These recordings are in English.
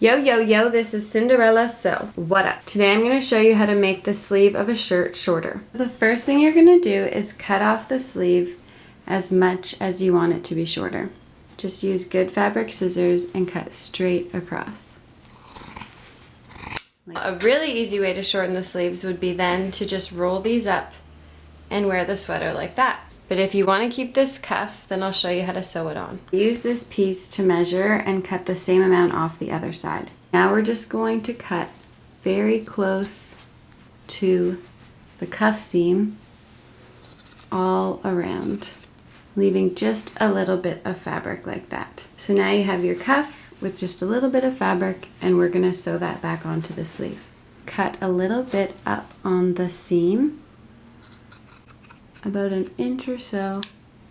Yo, yo, yo, this is Cinderella Sew. What up? Today I'm going to show you how to make the sleeve of a shirt shorter. The first thing you're going to do is cut off the sleeve as much as you want it to be shorter. Just use good fabric scissors and cut straight across. A really easy way to shorten the sleeves would be then to just roll these up and wear the sweater like that. But if you want to keep this cuff, then I'll show you how to sew it on. Use this piece to measure and cut the same amount off the other side. Now we're just going to cut very close to the cuff seam all around, leaving just a little bit of fabric like that. So now you have your cuff with just a little bit of fabric, and we're going to sew that back onto the sleeve. Cut a little bit up on the seam, about an inch or so,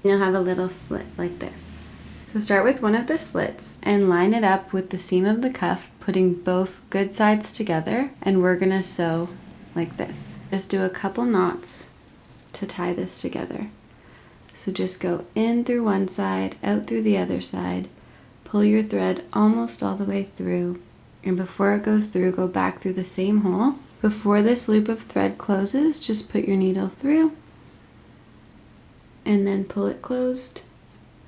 and you'll have a little slit like this. So start with one of the slits and line it up with the seam of the cuff, putting both good sides together, and we're gonna sew like this. Just do a couple knots to tie this together. So just go in through one side, out through the other side, pull your thread almost all the way through, and before it goes through, go back through the same hole. Before this loop of thread closes, just put your needle through and then pull it closed,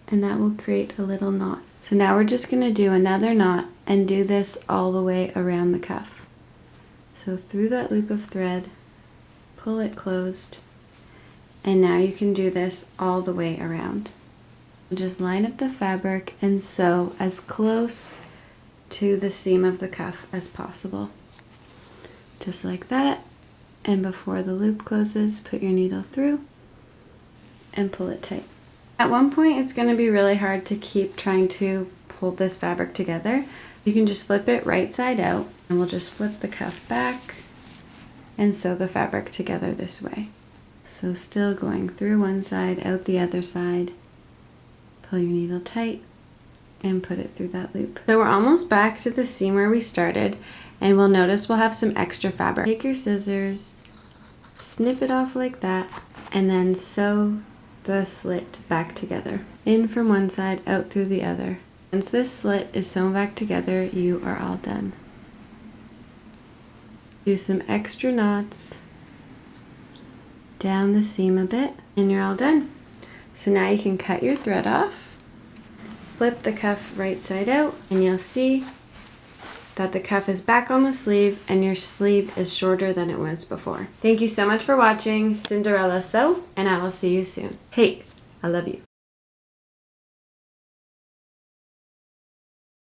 and that will create a little knot. So now we're just going to do another knot and do this all the way around the cuff. So through that loop of thread, pull it closed, and now you can do this all the way around. Just line up the fabric and sew as close to the seam of the cuff as possible. Just like that, and before the loop closes, put your needle through and pull it tight. At one point it's going to be really hard to keep trying to pull this fabric together. You can just flip it right side out, and we'll just flip the cuff back and sew the fabric together this way. So still going through one side, out the other side, pull your needle tight and put it through that loop. So we're almost back to the seam where we started, and we'll notice we'll have some extra fabric. Take your scissors, snip it off like that, and then sew the slit back together. In from one side, out through the other. Once this slit is sewn back together, you are all done. Do some extra knots down the seam a bit, and you're all done. So now you can cut your thread off, flip the cuff right side out, and you'll see that the cuff is back on the sleeve and your sleeve is shorter than it was before. Thank you so much for watching Cinderella Sew, and I will see you soon. Hey, I love you.